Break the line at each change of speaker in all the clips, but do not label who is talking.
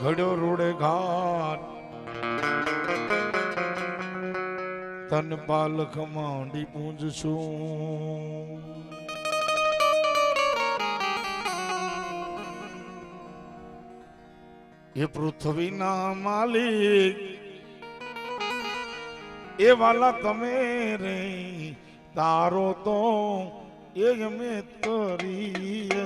ઘડ્યો રોડે ઘાટ તન પાલખ માંડી પૂજશું એ પૃથ્વીના માલિક એ વાલા તમે રે તારો તો એ અમે કરીએ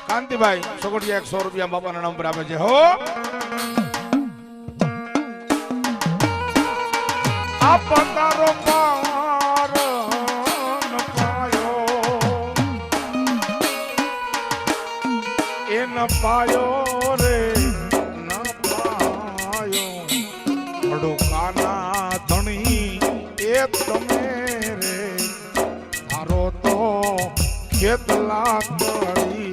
કાંતિભાઈ સોગડિયા 100 રૂપિયા બાપાના નામ પર આપે છે હો આ પતારો પાર ન પાયો એ ન પાયો રે ન પાયો અડોકાના ધણી એ તમે રે તારો તો ખેતલા કરી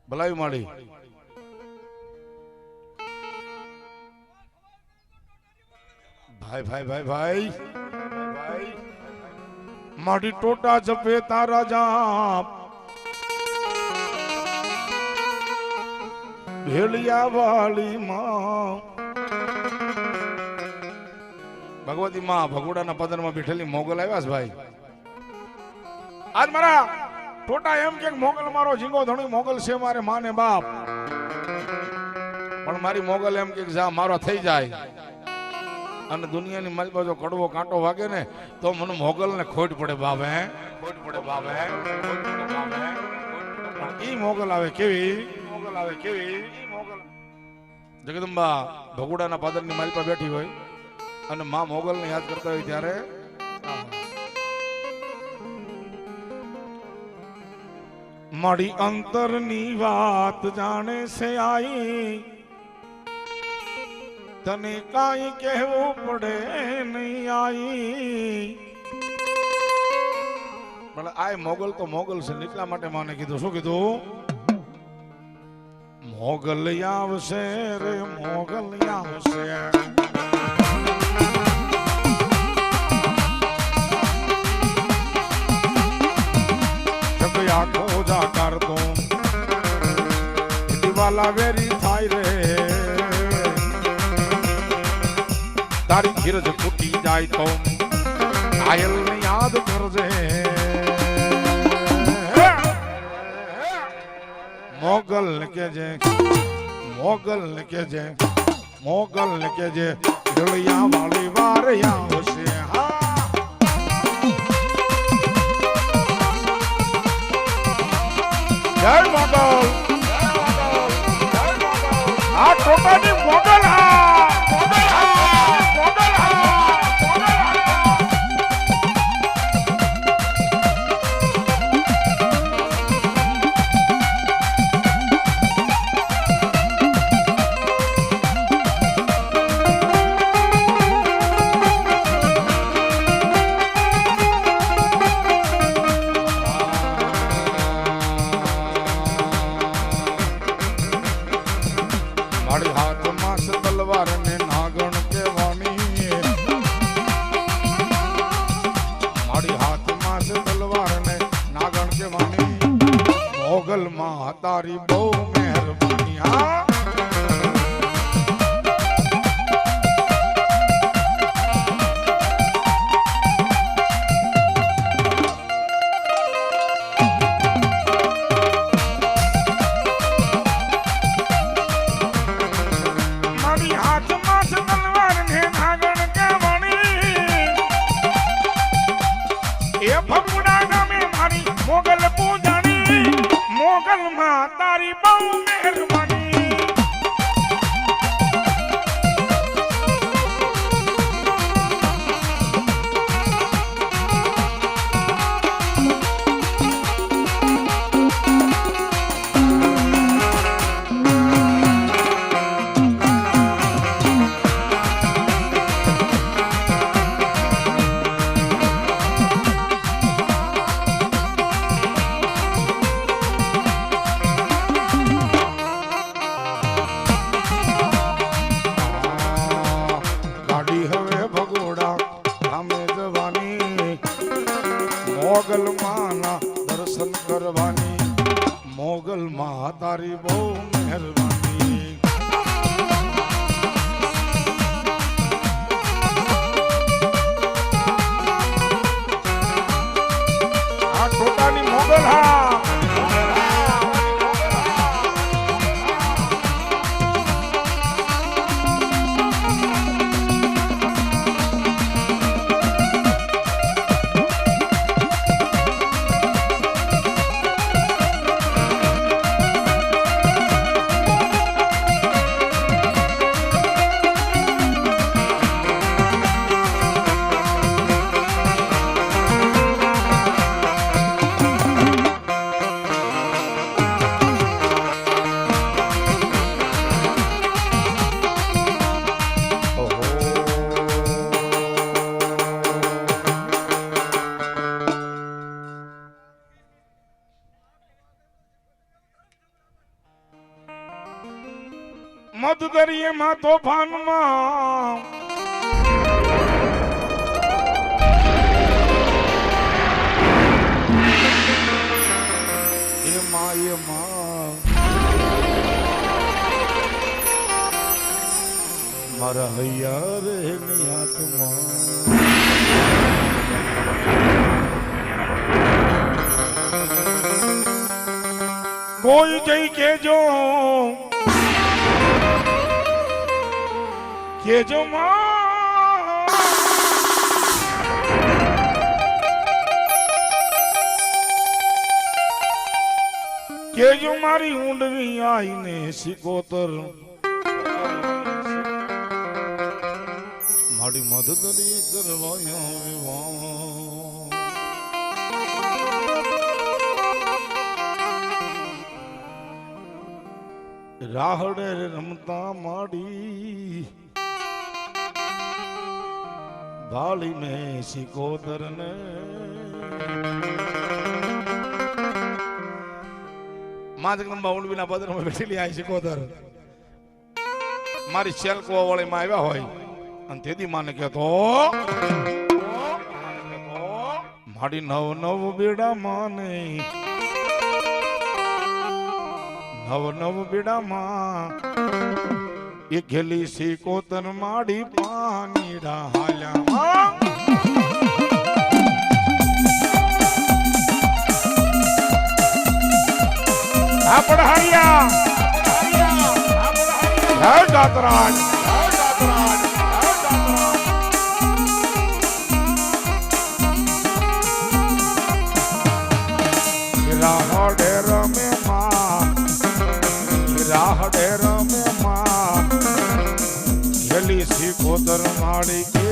ભલાઈ માડી ભાઈ ભાઈ ભાઈ ભાઈ માડી ટોટા જપે તારા જાપ ભેલિયા વાળી માં ભગવતી માં ભગોડાના પદરમાં બેઠેલી મોગલ આવ્યા છે ભાઈ આજ મારા ટોટા એમ કે મોગલ મારો જીંગો ધણી મોગલ છે મારે માને બાપ પણ મારી મોગલ એમ કે જા મારો થઈ જાય અને દુનિયાની માલમાં જો કડવો કાંટો વાગે ને તો મને મોગલ ને ખોટ પડે બાપ હે ખોટ પડે બાપ હે ખોટ પડે બાપ હે પણ ઈ મોગલ આવે કેવી મોગલ આવે કેવી ઈ મોગલ જગદંબા ભગોડાના પાદરની માલપા બેઠી હોય અને માં મોગલ ને યાદ કરતા હોય ત્યારે મારી અંતરની વાત જાણે છે આઈ તને કાઈ કહેવું પડે નહીં આઈ ભલે આય મોગલ તો મોગલ છે એટલા માટે માને કીધું શું કીધું મોગલ આવશે રે મોગલ આવશે આખો જાકાર તો દિવાલા વેરી થાય રે તારી ધીરજ ફૂટી જાય તો આયલ ને યાદ કરજે મોગલ ને કેજે મોગલ ને કેજે ઢોલિયા વાળી વાર આવશે જય મોગલ આ ટોટાની મોગલ મારી હાથમાં છે તલવાર ને નાગણ કેવાની મારી હાથમાં છે તલવાર ને નાગણ કેવાની મોગલ માં તારી બહુ મહેરબાની મોગલ પૂજાણી મોગલ માં તારી બહુ મહેરબાની મોગલ માના દર્શન કરવાની મોગલ માં તારી બહુ મહેરબાની આ ટોટાની મોગલ મધ દરિયેમાં તોફાનમાં એમાં મારા હૈયા રે હાથમાં કોઈ જઈ કેજો કેજો મારી ઊંડવી આઈને સિકોતર મારી મદદ કરવા રાહડે રમતા માડી ભાળી મેં સિકોતર ને માં જગદંબા ઉંડવીના પદરમાં બેઠેલી આ સિકોતર મારી શેલકો વાળી માં આવ્યા હોય અને તેદી માને કહેતો મારી નવ નવ બેડા માને નવ નવ બેડા માં એ ઘેલી સિકોતર માડી પાણી હાલ્યા આપડ હરિયા જય જાતરાજ રાહડે રમે માં રાહડે રમે માં હેલી શીખોતર માડી કે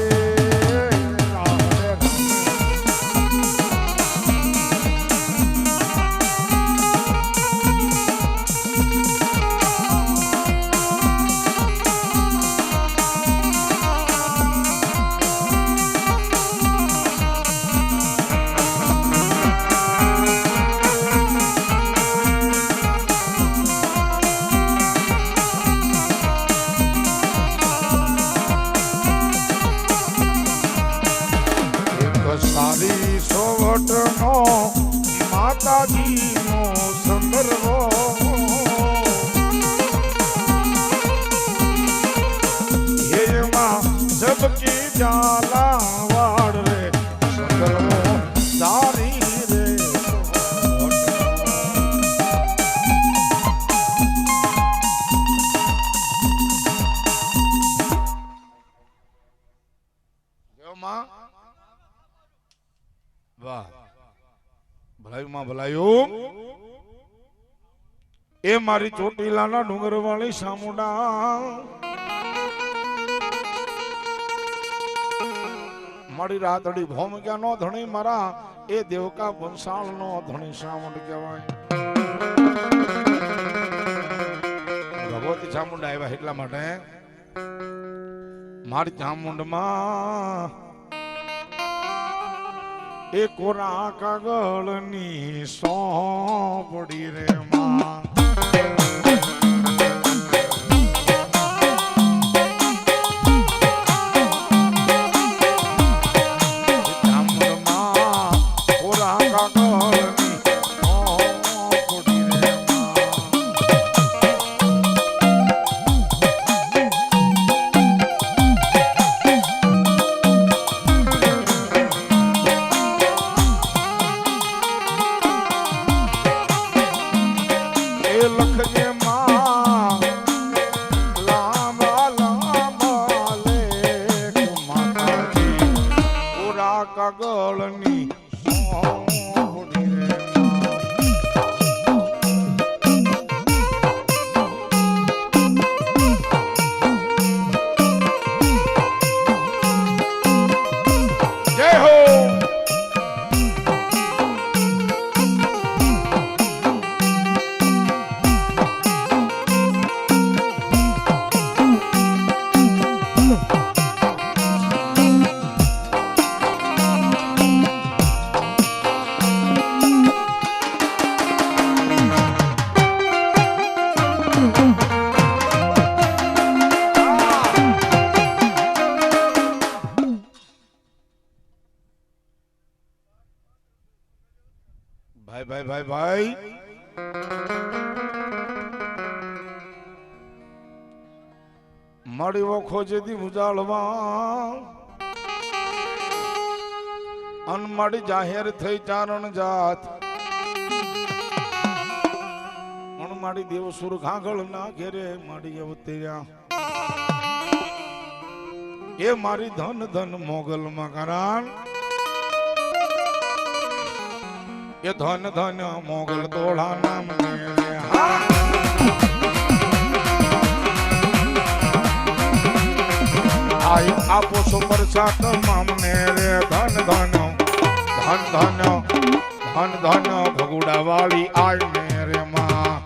સારી સોવટનો માતાજીનો સંદર્ભો એમાં જબકી जाला વાડ રે સંદર્ભો સારી રે માં વાહ ભલાયું માં ભલાયું એ મારી ચોટીલાના ડુંગર વાળી સામુંડા મારી રાતડી ભોમક્યા નો ધણી મારા એ દેવકા વંશાળ નો ધણી સામુંડ કહેવાય ભગવતી ચામુંડા આવ્યા એટલા માટે મારી ચામુંડમાં એ કોરા કાગળની સોંપડી રે માં કોરા કાગળની સોંપડી રે લખજે માં લાંબા લાંબા લેખ માતાજી કોરા કાગળની સોંપડી રે જય હો ભાઈ ભાઈ ભાઈ ભાઈ મારી વખો જેથી ઉજાળવા અન મારી જાહેર થઈ ચારણ જાત અન મારી દેવસુર ઘાઘળ ના ઘેરે મારી અવતર્યા એ મારી ધન ધન મોગલ માં કરાણ ये धन धन मोगल तोड़ा नाम मेरे आई आपो सुपर सात मामने रे धन धन धन धन धन धन भगुड़ा वाली आई मेरे माँ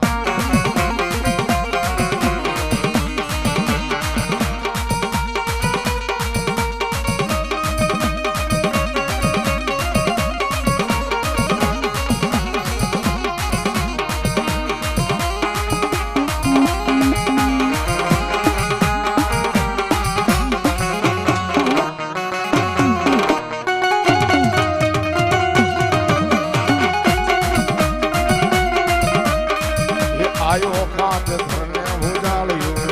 આયો કાંત ધરને ભુજાળ્યું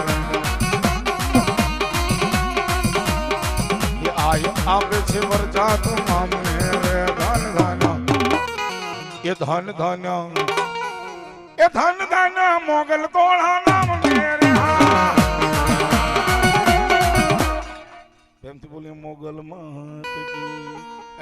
એ આયો આપે છે વરજાત મામને રે ધન ધન એ ધન ધન એ ધન ધન મોગલ તોળા નામ મેરે પ્રેમથી બોલીએ મોગલ માત કી